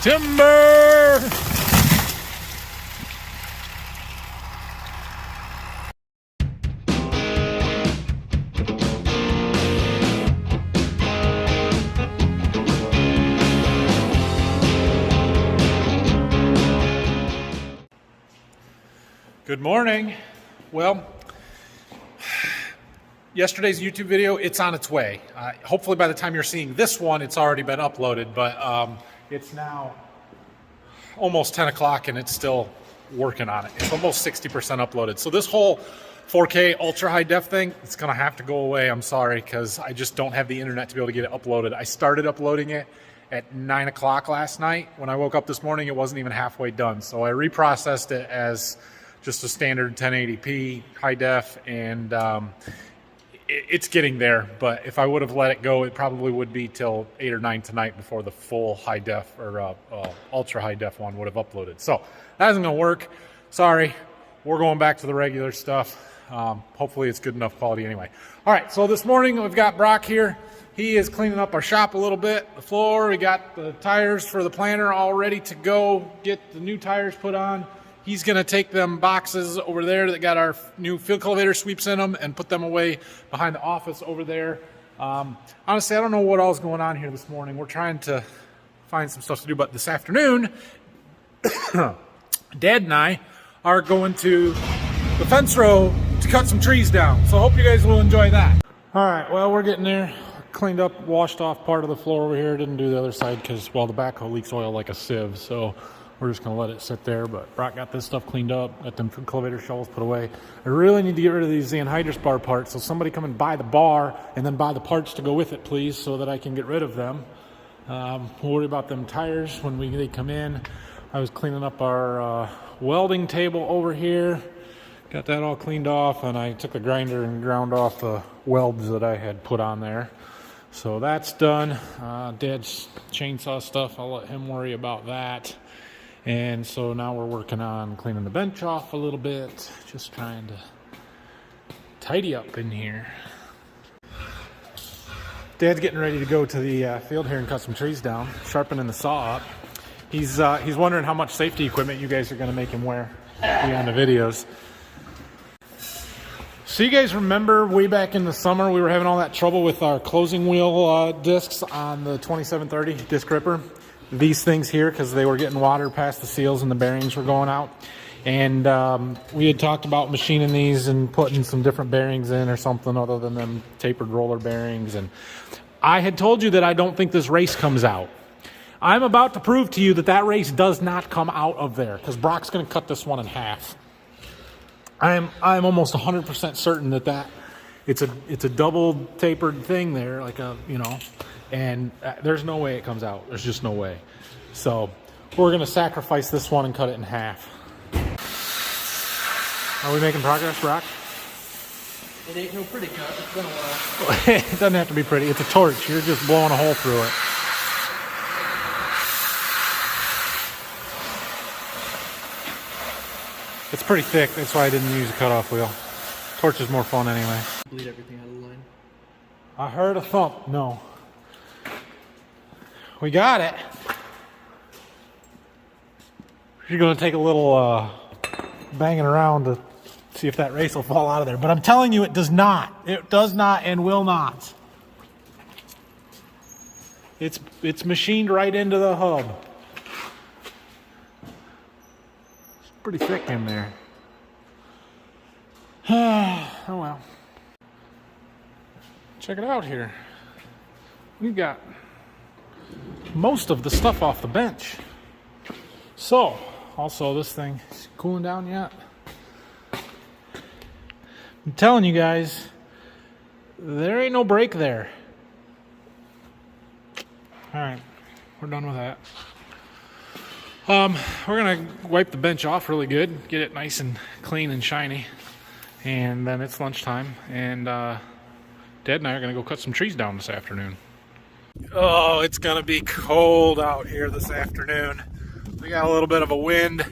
Timber! Good morning. Well, yesterday's YouTube video, it's on its way. Hopefully by the time you're seeing this one, it's already been uploaded, but it's now almost 10 o'clock and it's still working on it. It's almost 60% uploaded. So this whole 4K ultra high def thing, it's gonna have to go away. I'm sorry, because I just don't have the internet to be able to get it uploaded. I started uploading it at 9 o'clock last night. When I woke up this morning, it wasn't even halfway done. So I reprocessed it as just a standard 1080p high def, and it's getting there. But if I would have let it go, it probably would be till 8 or 9 tonight before the full high def or ultra high def one would have uploaded. So that isn't gonna work. Sorry, we're going back to the regular stuff. Hopefully it's good enough quality anyway. All right, so this morning we've got Brock here. He is cleaning up our shop a little bit, the floor. We got the tires for the planter all ready to go, get the new tires put on. He's going to take them boxes over there that got our new field cultivator sweeps in them and put them away behind the office over there. Honestly, I don't know what all is going on here this morning. We're trying to find some stuff to do, but this afternoon, Dad and I are going to the fence row to cut some trees down. So I hope you guys will enjoy that. All right, well, we're getting there. Cleaned up, washed off part of the floor over here. Didn't do the other side because, well, the backhoe leaks oil like a sieve. So we're just gonna let it sit there, but Brock got this stuff cleaned up, got them cultivator shovels put away. I really need to get rid of these anhydrous bar parts, so somebody come and buy the bar and then buy the parts to go with it, please, so that I can get rid of them. We'll worry about them tires when they come in. I was cleaning up our welding table over here, got that all cleaned off, and I took the grinder and ground off the welds that I had put on there. So that's done. Dad's chainsaw stuff, I'll let him worry about that. And so now we're working on cleaning the bench off a little bit, just trying to tidy up in here. Dad's getting ready to go to the field here and cut some trees down, sharpening the saw up. He's wondering how much safety equipment you guys are going to make him wear beyond the videos. So you guys remember way back in the summer we were having all that trouble with our closing wheel discs on the 2730 disc ripper? These things here, because they were getting water past the seals and the bearings were going out. And we had talked about machining these and putting some different bearings in or something other than them tapered roller bearings. And I had told you that I don't think this race comes out. I'm about to prove to you that that race does not come out of there, because Brock's going to cut this one in half. I'm almost 100% certain that it's a double tapered thing there, like a, you know, and there's no way it comes out. There's just no way. So we're going to sacrifice this one and cut it in half. Are we making progress, Brock? It ain't no pretty cut. It's been a while. It doesn't have to be pretty. It's a torch. You're just blowing a hole through it. It's pretty thick. That's why I didn't use a cutoff wheel. Torch is more fun anyway. Bleed everything out of the line. I heard a thump. No. We got it. You're going to take a little banging around to see if that race will fall out of there. But I'm telling you, it does not. It does not and will not. It's machined right into the hub. It's pretty thick in there. Oh well. Check it out here. We've got most of the stuff off the bench. So, also this thing is cooling down yet. I'm telling you guys, there ain't no break there. All right, we're done with that. We're gonna wipe the bench off really good, get it nice and clean and shiny, and then it's lunchtime, and Dad and I are gonna go cut some trees down this afternoon. Oh, it's gonna be cold out here this afternoon. We got a little bit of a wind.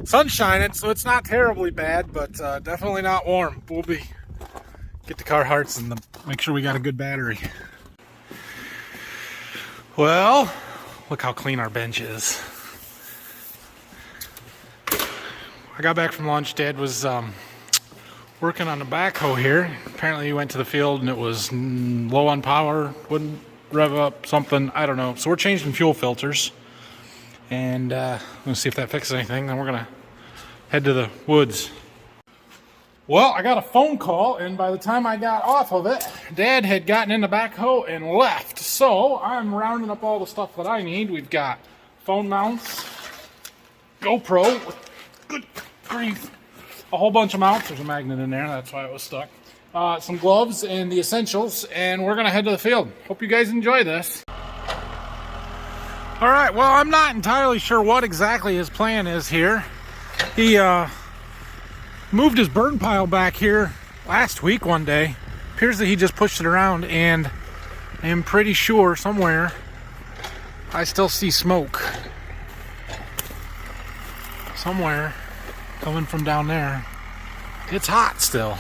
Sun's shining, so it's not terribly bad, but definitely not warm. We'll get the Carhartts and make sure we got a good battery. Well, Look how clean our bench is. I got back from lunch. Dad was working on the backhoe here. Apparently he went to the field and it was low on power, wouldn't rev up something, I don't know. So we're changing fuel filters, and I'm gonna see if that fixes anything. Then we're gonna head to the woods. Well, I got a phone call, and by the time I got off of it, Dad had gotten in the backhoe and left. So I'm rounding up all the stuff that I need. We've got phone mounts, GoPro, good grief, a whole bunch of mounts. There's a magnet in there, that's why it was stuck. Some gloves and the essentials, and we're gonna head to the field. Hope you guys enjoy this. All right, well, I'm not entirely sure what exactly his plan is here. He moved his burn pile back here last week one day. Appears that he just pushed it around, and I am pretty sure somewhere I still see smoke. Somewhere coming from down there. It's hot still.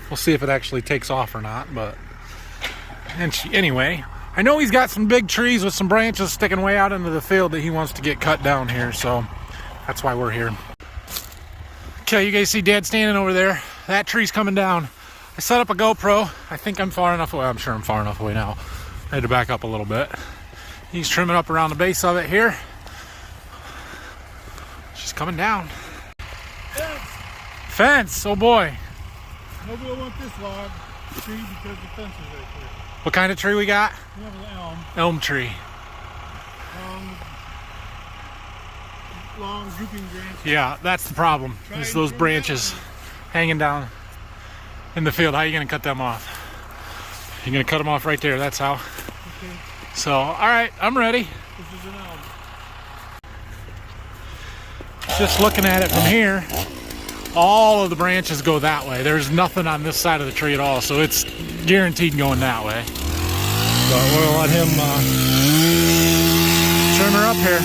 We'll see if it actually takes off or not, but anyway, I know he's got some big trees with some branches sticking way out into the field that he wants to get cut down here, so that's why we're here. Okay, you guys see Dad standing over there. That tree's coming down. I set up a GoPro. I think I'm far enough away. I'm sure I'm far enough away now. I had to back up a little bit. He's trimming up around the base of it here. She's coming down. Fence, oh boy. Nobody will want this log tree because the fence is right there. What kind of tree we got? We have an elm. Elm tree. Long drooping branch. Yeah, that's the problem. Is those branches hanging down in the field. How are you going to cut them off? You're going to cut them off right there. That's how. Okay. So, all right, I'm ready. This is an elm. Just looking at it from here, all of the branches go that way. There's nothing on this side of the tree at all, so it's guaranteed going that way. But we'll let him trim her up here.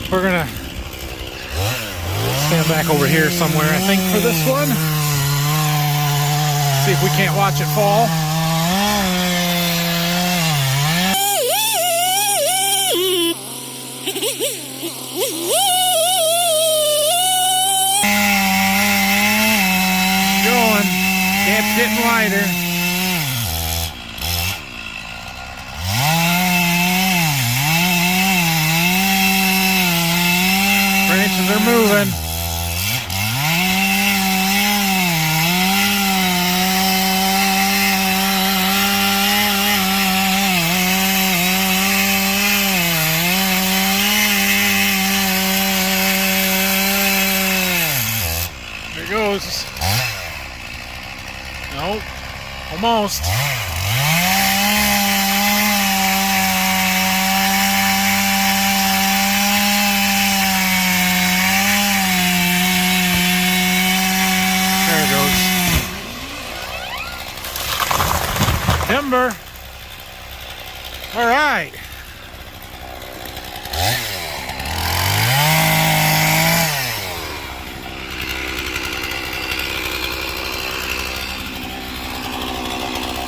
We're gonna stand back over here somewhere, I think, for this one. See if we can't watch it fall. Going. Camp's getting lighter. Branches are moving. There it goes. Nope. Almost. Timber. All right.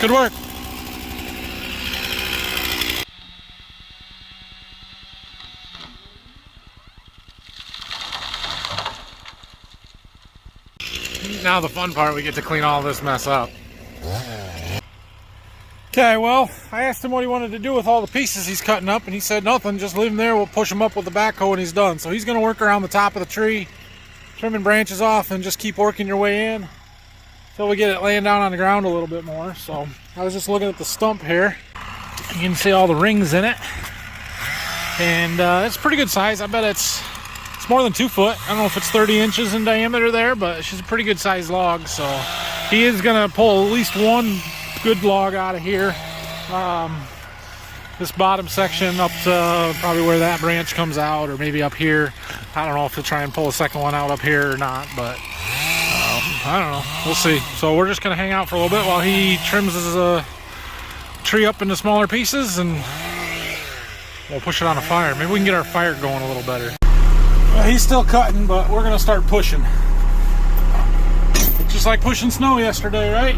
Good work. Now the fun part, we get to clean all this mess up. Okay, well, I asked him what he wanted to do with all the pieces he's cutting up, and he said nothing, just leave them there, we'll push them up with the backhoe and he's done. So he's going to work around the top of the tree, trimming branches off, and just keep working your way in until we get it laying down on the ground a little bit more. So I was just looking at the stump here. You can see all the rings in it, and it's pretty good size. I bet it's It's more than 2 foot. I don't know if it's 30 inches in diameter there, but she's a pretty good sized log. So he is gonna pull at least one good log out of here. This bottom section up to probably where that branch comes out, or maybe up here. I don't know if he'll try and pull a second one out up here or not, but I don't know. We'll see. So we're just gonna hang out for a little bit while he trims his tree up into smaller pieces, and we'll push it on a fire. Maybe we can get our fire going a little better. He's still cutting, but we're gonna start pushing. Just like pushing snow yesterday, right?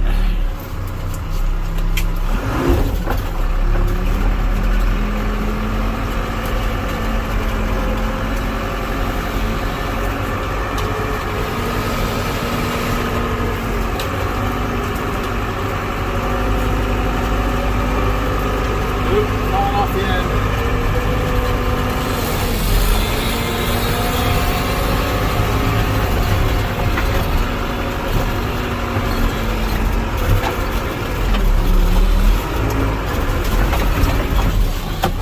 Falling off the end.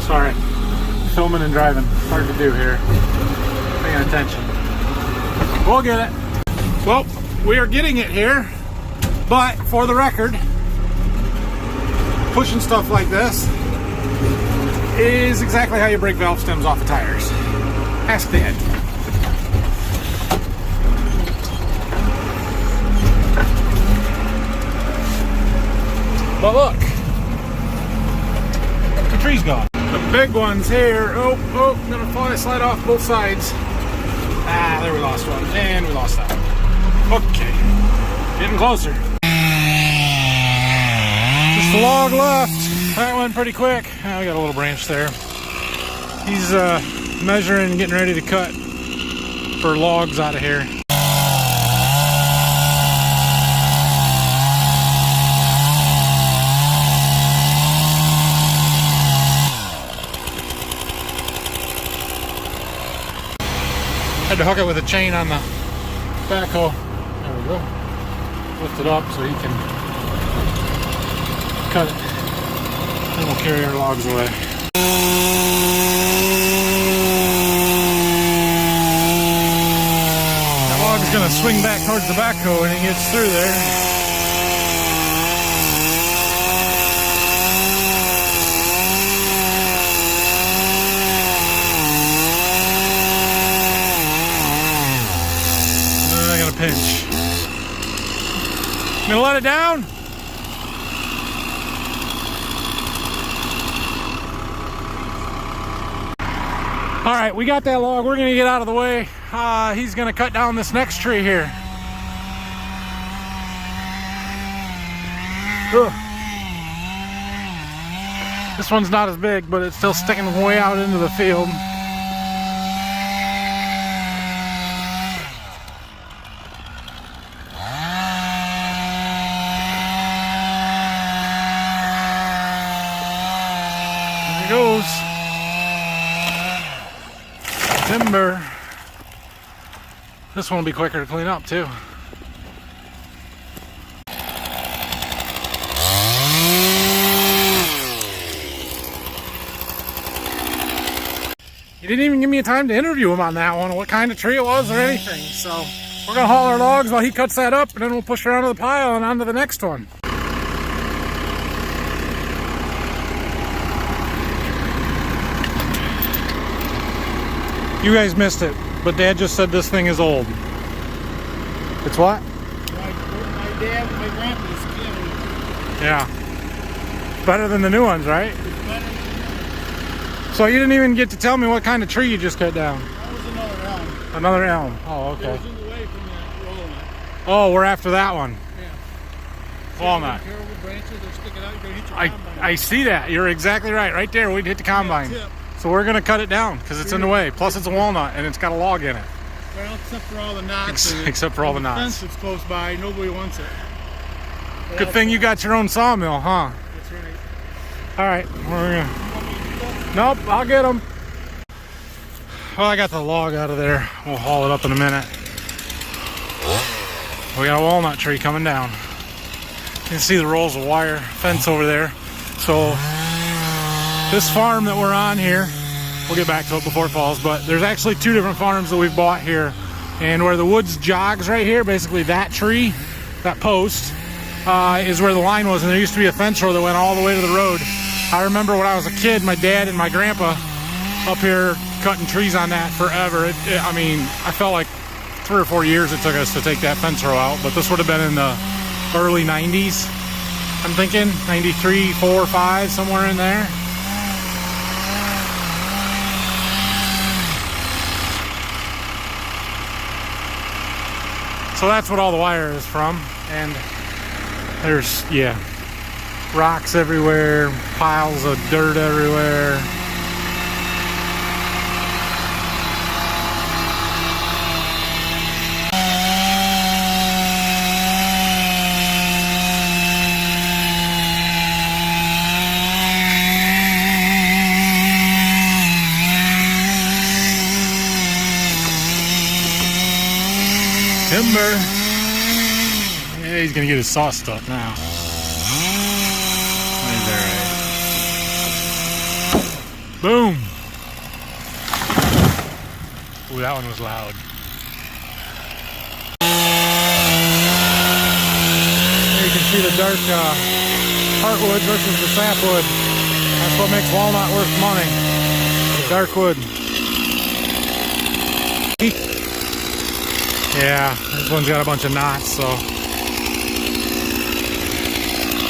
Sorry, filming and driving, hard to do here. Paying attention. We'll get it. Well, we are getting it here, but for the record, pushing stuff like this is exactly how you break valve stems off of tires. Ask Dad. But look, the tree's gone. The big one's here. Oh, I'm gonna slide off both sides. Ah, there we lost one, and we lost that one. Okay, getting closer. Just a log left. That went pretty quick. Oh, we got a little branch there. He's measuring and getting ready to cut for logs out of here. Had to hook it with a chain on the backhoe. There we go. Lift it up so he can cut it. Then we'll carry our logs away. That log's gonna swing back towards the backhoe when he gets through there. I got a pinch. Gonna let it down? All right, we got that log. We're gonna get out of the way. He's gonna cut down this next tree here. Ugh. This one's not as big, but it's still sticking way out into the field. There it goes. Timber. This one will be quicker to clean up too. You didn't even give me a time to interview him on that one, what kind of tree it was or anything. So we're gonna haul our logs while he cuts that up, and then we'll push it onto the pile and onto the next one. You guys missed it, but Dad just said this thing is old. It's what? My grandpa's killing. Yeah. Better than the new ones, right? It's better than So you didn't even get to tell me what kind of tree you just cut down. that was another elm. Another elm. Oh, It okay. was in the way from that walnut. Oh, we're after that one. Yeah. Walnut. Terrible branches are sticking out. You're gonna hit your I combine. see that. You're exactly right. Right there, we'd hit the combine. Tip. So we're gonna cut it down because it's in the way. Plus, it's a walnut and it's got a log in it. Well, except for all the knots. and Except for all the knots. fence that's close by, nobody wants it. Good thing you got your own sawmill, huh? That's right. All right, we're gonna. Nope, I'll get them. Well, I got the log out of there. We'll haul it up in a minute. We got a walnut tree coming down. You can see the rolls of wire fence over there. So this farm that we're on here we'll get back to it before it falls, but there's actually two different farms that we've bought here. And where the woods jogs right here, basically that tree, that post, is where the line was. And there used to be a fence row that went all the way to the road. I remember when I was a kid, my dad and my grandpa up here cutting trees on that forever. I mean, I felt like 3 or 4 years it took us to take that fence row out, but this would have been in the early 90s. I'm thinking 93, 4, 5, somewhere in there. So that's what all the wire is from. And there's, yeah, rocks everywhere, piles of dirt everywhere. Timber. Yeah, he's gonna get his saw stuck now. He's all right. Boom. Ooh, that one was loud. There you can see the dark heartwood versus the sapwood. That's what makes walnut worth money. The dark wood. Yeah, this one's got a bunch of knots, so.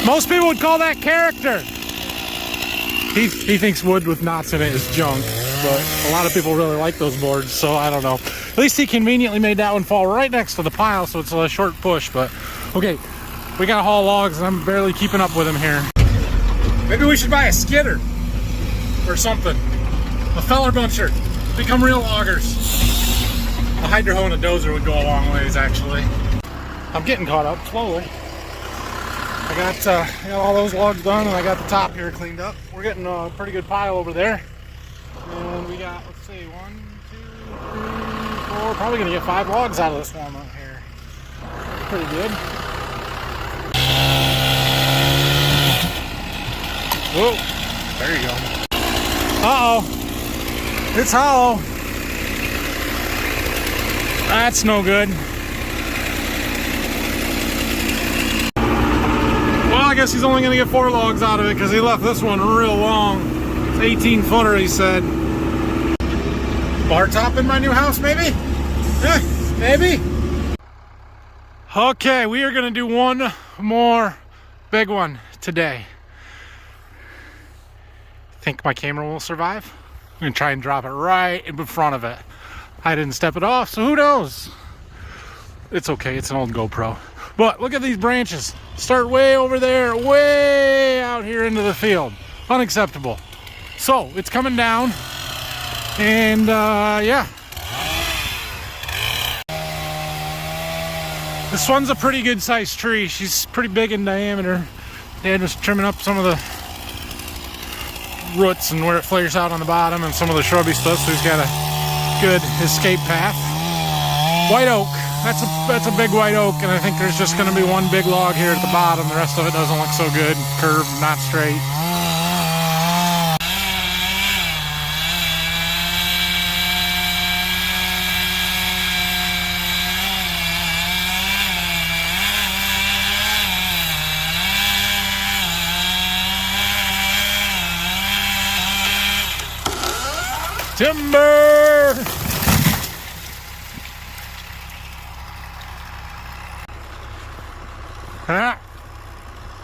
Most people would call that character. He thinks wood with knots in it is junk, but a lot of people really like those boards, so I don't know. At least he conveniently made that one fall right next to the pile, so it's a short push, but okay. We gotta haul logs, and I'm barely keeping up with him here. Maybe we should buy a skidder or something. A feller buncher. Become real loggers. A hydro hoe and a dozer would go a long ways, actually. I'm getting caught up slowly. I got all those logs done, and I got the top here cleaned up. We're getting a pretty good pile over there. And we got, let's see, 1, 2, 3, 4, probably gonna get 5 logs out of this one up here. That's pretty good. Whoa, there you go. Uh-oh, it's hollow. That's no good. Well, I guess he's only gonna get 4 logs out of it because he left this one real long. It's 18 footer, he said. Bar top in my new house, maybe? Yeah, maybe. Okay, we are gonna do one more big one today. Think my camera will survive? I'm gonna try and drop it right in front of it. I didn't step it off, so who knows? It's okay, it's an old GoPro. But look at these branches. Start way over there, way out here into the field. Unacceptable. So, it's coming down. And, yeah. This one's a pretty good sized tree. She's pretty big in diameter. Dad was trimming up some of the roots and where it flares out on the bottom and some of the shrubby stuff, so he's got a good escape path. White oak, that's a big white oak, and I think there's just going to be one big log here at the bottom. The rest of it doesn't look so good, curved, not straight. Timber! Ah,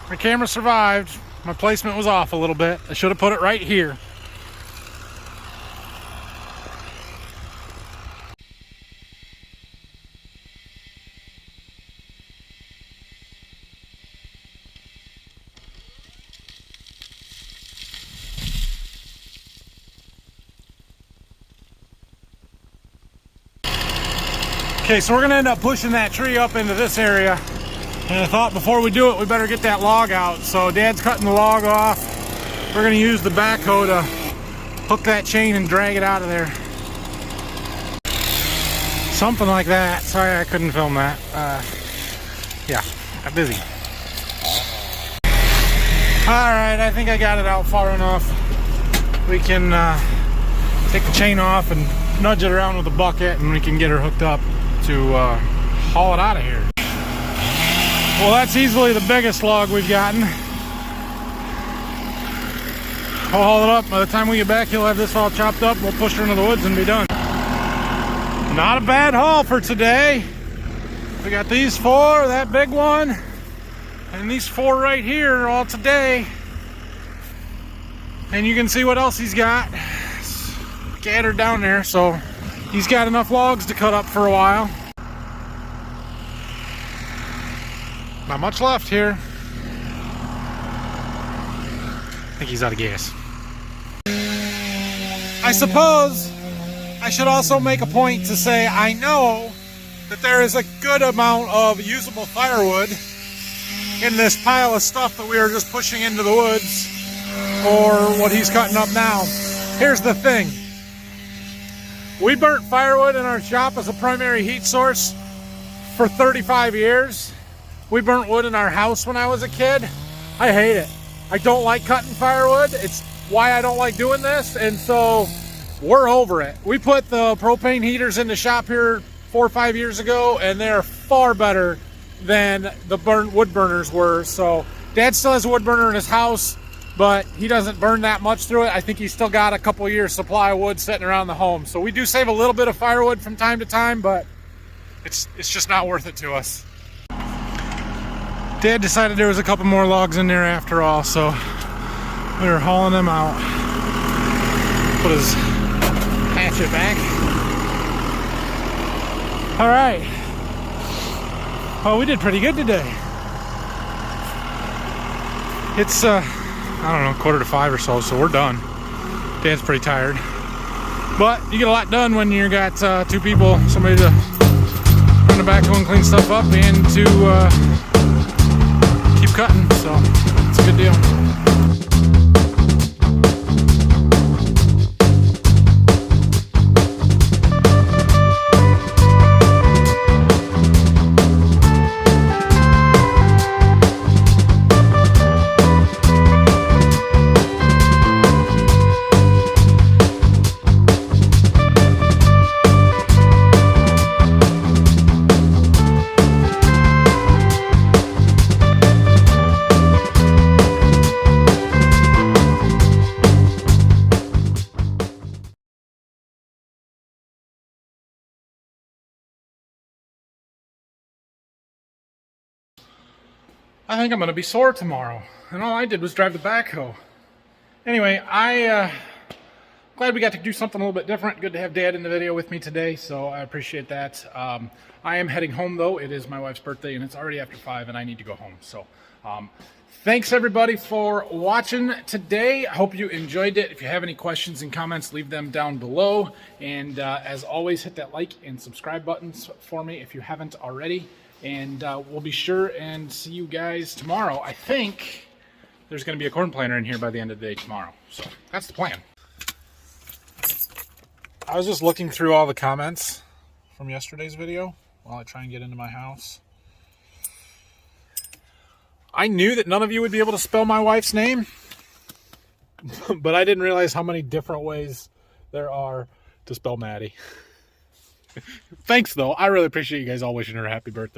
my camera survived. My placement was off a little bit. I should have put it right here. Okay, so we're gonna end up pushing that tree up into this area. And I thought before we do it, we better get that log out. So Dad's cutting the log off. We're gonna use the backhoe to hook that chain and drag it out of there. Something like that. Sorry I couldn't film that. Yeah, got busy. All right, I think I got it out far enough. We can take the chain off and nudge it around with a bucket, and we can get her hooked up to haul it out of here. Well, that's easily the biggest log we've gotten. I'll haul it up. By the time we get back, he'll have this all chopped up. We'll push her into the woods and be done. Not a bad haul for today. We got these 4, that big one, and these 4 right here all today. And you can see what else he's got scattered down there. So he's got enough logs to cut up for a while. Not much left here. I think he's out of gas. I suppose I should also make a point to say I know that there is a good amount of usable firewood in this pile of stuff that we are just pushing into the woods for what he's cutting up now. Here's the thing. We burnt firewood in our shop as a primary heat source for 35 years. We burnt wood in our house when I was a kid. I hate it. I don't like cutting firewood. It's why I don't like doing this, and so we're over it. We put the propane heaters in the shop here 4 or 5 years ago, and they're far better than the wood burners were. So Dad still has a wood burner in his house, but he doesn't burn that much through it. I think he's still got a couple years supply of wood sitting around the home. So we do save a little bit of firewood from time to time, but it's just not worth it to us. Dad decided there was a couple more logs in there after all, so we were hauling them out. Put his hatchet back. All right. Well, we did pretty good today. It's I don't know, 4:45 or so, so we're done. Dad's pretty tired, but you get a lot done when you got 2 people, somebody to run the backhoe and clean stuff up, and to keep cutting. So it's a good deal. I think I'm going to be sore tomorrow, and all I did was drive the backhoe. Anyway, glad we got to do something a little bit different. Good to have Dad in the video with me today, so I appreciate that. I am heading home, though. It is my wife's birthday, and it's already after 5, and I need to go home. So thanks, everybody, for watching today. I hope you enjoyed it. If you have any questions and comments, leave them down below. And as always, hit that like and subscribe buttons for me if you haven't already. And we'll be sure and see you guys tomorrow. I think there's going to be a corn planter in here by the end of the day tomorrow. So that's the plan. I was just looking through all the comments from yesterday's video while I try and get into my house. I knew that none of you would be able to spell my wife's name, but I didn't realize how many different ways there are to spell Maddie. Thanks, though. I really appreciate you guys all wishing her a happy birthday.